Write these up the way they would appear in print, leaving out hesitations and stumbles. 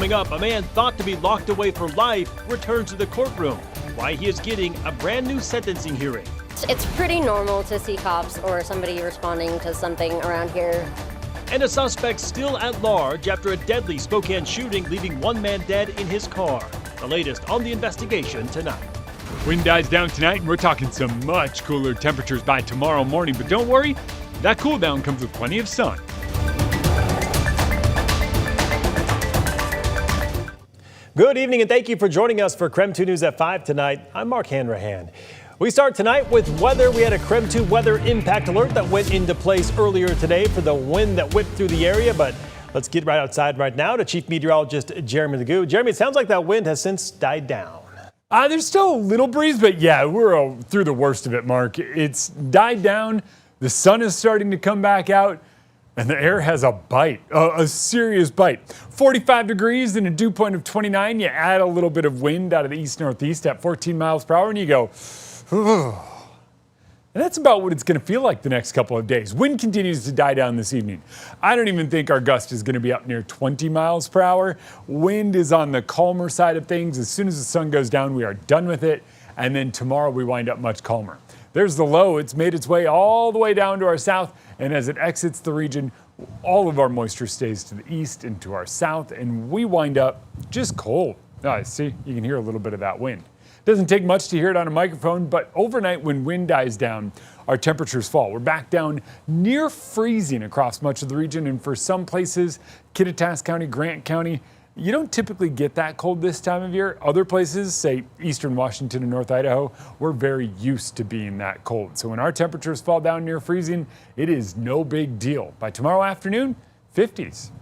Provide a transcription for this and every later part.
Coming up, a man thought to be locked away for life returns to the courtroom. Why he is getting a brand new sentencing hearing. It's pretty normal to see cops or somebody responding to something around here. And a suspect still at large after a deadly Spokane shooting, leaving one man dead in his car. The latest on the investigation tonight. Wind dies down tonight, and we're talking some much cooler temperatures by tomorrow morning. But don't worry, that cool down comes with plenty of sun. Good evening and thank you for joining us for KREM 2 News at 5 tonight. I'm Mark Hanrahan. We start tonight with weather. We had a KREM 2 weather impact alert that went into place earlier today for the wind that whipped through the area. But let's get right outside right now to Chief Meteorologist Jeremy Legoo. Jeremy, it sounds like that wind has since died down. There's still a little breeze, but yeah, we're through the worst of it, Mark. It's died down. The sun is starting to come back out. And the air has a bite, a serious bite. 45 degrees and a dew point of 29. You add a little bit of wind out of the east-northeast at 14 miles per hour and you go, and that's about what it's going to feel like the next couple of days. Wind continues to die down this evening. I don't even think our gust is going to be up near 20 miles per hour. Wind is on the calmer side of things. As soon as the sun goes down, we are done with it. And then tomorrow we wind up much calmer. There's the low. It's made its way all the way down to our south. And as it exits the region, all of our moisture stays to the east and to our south. And we wind up just cold. See, you can hear a little bit of that wind. Doesn't take much to hear it on a microphone, but overnight when wind dies down, our temperatures fall. We're back down near freezing across much of the region. And for some places, Kittitas County, Grant County, you don't typically get that cold this time of year. Other places, say eastern Washington and North Idaho, we're very used to being that cold. So when our temperatures fall down near freezing, it is no big deal. By tomorrow afternoon, 50s.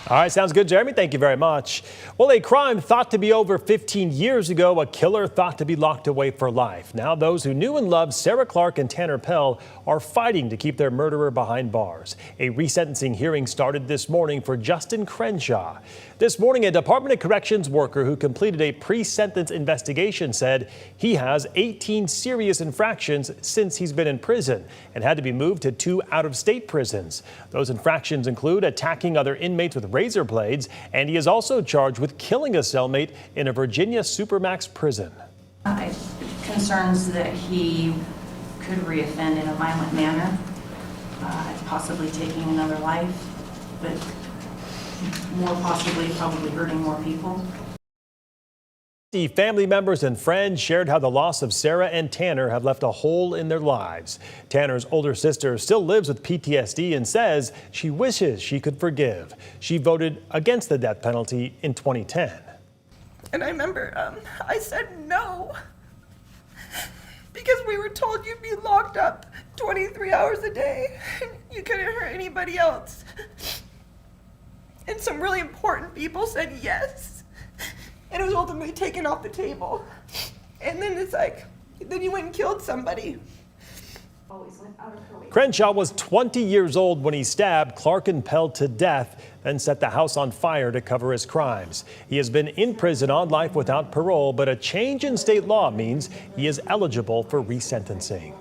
All right, sounds good, Jeremy. Thank you very much. Well, a crime thought to be over 15 years ago, a killer thought to be locked away for life. Now those who knew and loved Sarah Clark and Tanner Pell are fighting to keep their murderer behind bars. A resentencing hearing started this morning for Justin Crenshaw. This morning, a Department of Corrections worker who completed a pre-sentence investigation said he has 18 serious infractions since he's been in prison and had to be moved to 2 out-of-state prisons. Those infractions include attacking other inmates with razor blades, and he is also charged with killing a cellmate in a Virginia Supermax prison. Concerns that he could reoffend in a violent manner, possibly taking another life, but more possibly probably hurting more people. The family members and friends shared how the loss of Sarah and Tanner have left a hole in their lives. Tanner's older sister still lives with PTSD and says she wishes she could forgive. She voted against the death penalty in 2010. And I remember I said no because we were told you'd be locked up 23 hours a day and you couldn't hurt anybody else. And some really important people said yes. And it was ultimately taken off the table. And then it's like, then you went and killed somebody. Crenshaw was 20 years old when he stabbed Clark and Pell to death, then set the house on fire to cover his crimes. He has been in prison on life without parole, but a change in state law means he is eligible for resentencing.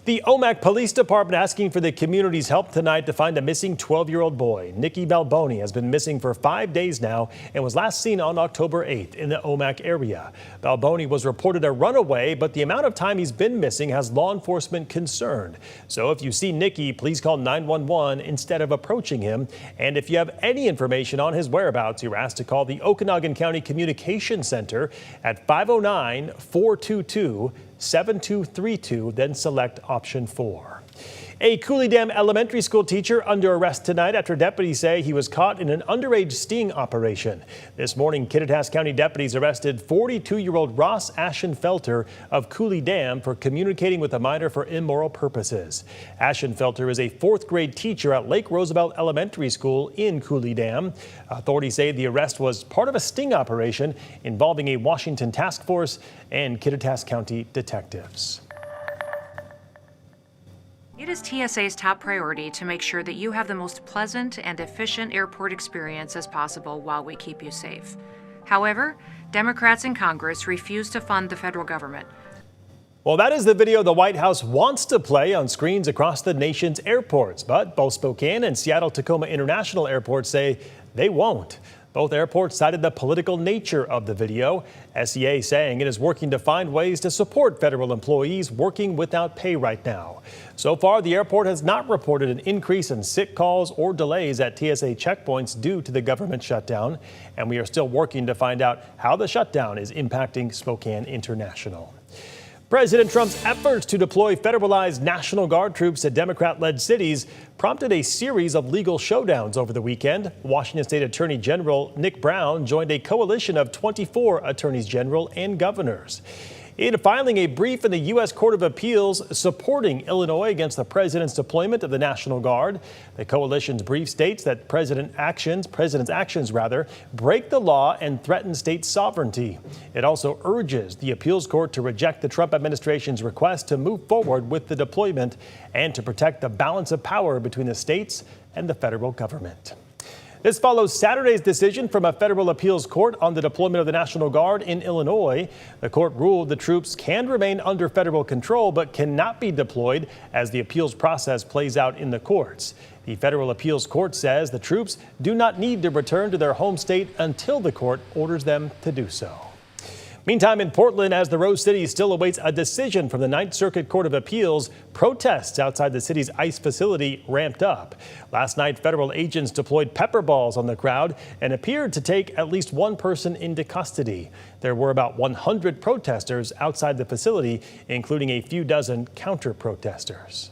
The Omak Police Department asking for the community's help tonight to find a missing 12-year-old boy. Nicky Balboni has been missing for 5 days now and was last seen on October 8th in the Omak area. Balboni was reported a runaway, but the amount of time he's been missing has law enforcement concerned. So if you see Nicky, please call 911 instead of approaching him. And if you have any information on his whereabouts, you're asked to call the Okanagan County Communication Center at 509-422-7232, then select option 4. A Cooley Dam elementary school teacher under arrest tonight after deputies say he was caught in an underage sting operation. This morning, Kittitas County deputies arrested 42-year-old Ross Ashenfelter of Cooley Dam for communicating with a minor for immoral purposes. Ashenfelter is a 4th grade teacher at Lake Roosevelt Elementary School in Cooley Dam. Authorities say the arrest was part of a sting operation involving a Washington task force and Kittitas County detectives. It is TSA's top priority to make sure that you have the most pleasant and efficient airport experience as possible while we keep you safe. However, Democrats in Congress refuse to fund the federal government. Well, that is the video the White House wants to play on screens across the nation's airports. But both Spokane and Seattle-Tacoma International Airports say they won't. Both airports cited the political nature of the video. SEA saying it is working to find ways to support federal employees working without pay right now. So far, the airport has not reported an increase in sick calls or delays at TSA checkpoints due to the government shutdown. And we are still working to find out how the shutdown is impacting Spokane International. President Trump's efforts to deploy federalized National Guard troops to Democrat-led cities prompted a series of legal showdowns over the weekend. Washington State Attorney General Nick Brown joined a coalition of 24 attorneys general and governors in filing a brief in the U.S. Court of Appeals supporting Illinois against the president's deployment of the National Guard. The coalition's brief states that president's actions break the law and threaten state sovereignty. It also urges the appeals court to reject the Trump administration's request to move forward with the deployment and to protect the balance of power between the states and the federal government. This follows Saturday's decision from a federal appeals court on the deployment of the National Guard in Illinois. The court ruled the troops can remain under federal control but cannot be deployed as the appeals process plays out in the courts. The federal appeals court says the troops do not need to return to their home state until the court orders them to do so. Meantime, in Portland, as the Rose City still awaits a decision from the Ninth Circuit Court of Appeals, protests outside the city's ICE facility ramped up. Last night, federal agents deployed pepper balls on the crowd and appeared to take at least one person into custody. There were about 100 protesters outside the facility, including a few dozen counter-protesters.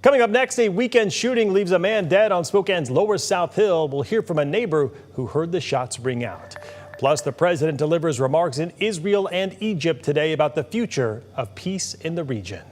Coming up next, a weekend shooting leaves a man dead on Spokane's Lower South Hill. We'll hear from a neighbor who heard the shots ring out. Plus, the president delivers remarks in Israel and Egypt today about the future of peace in the region.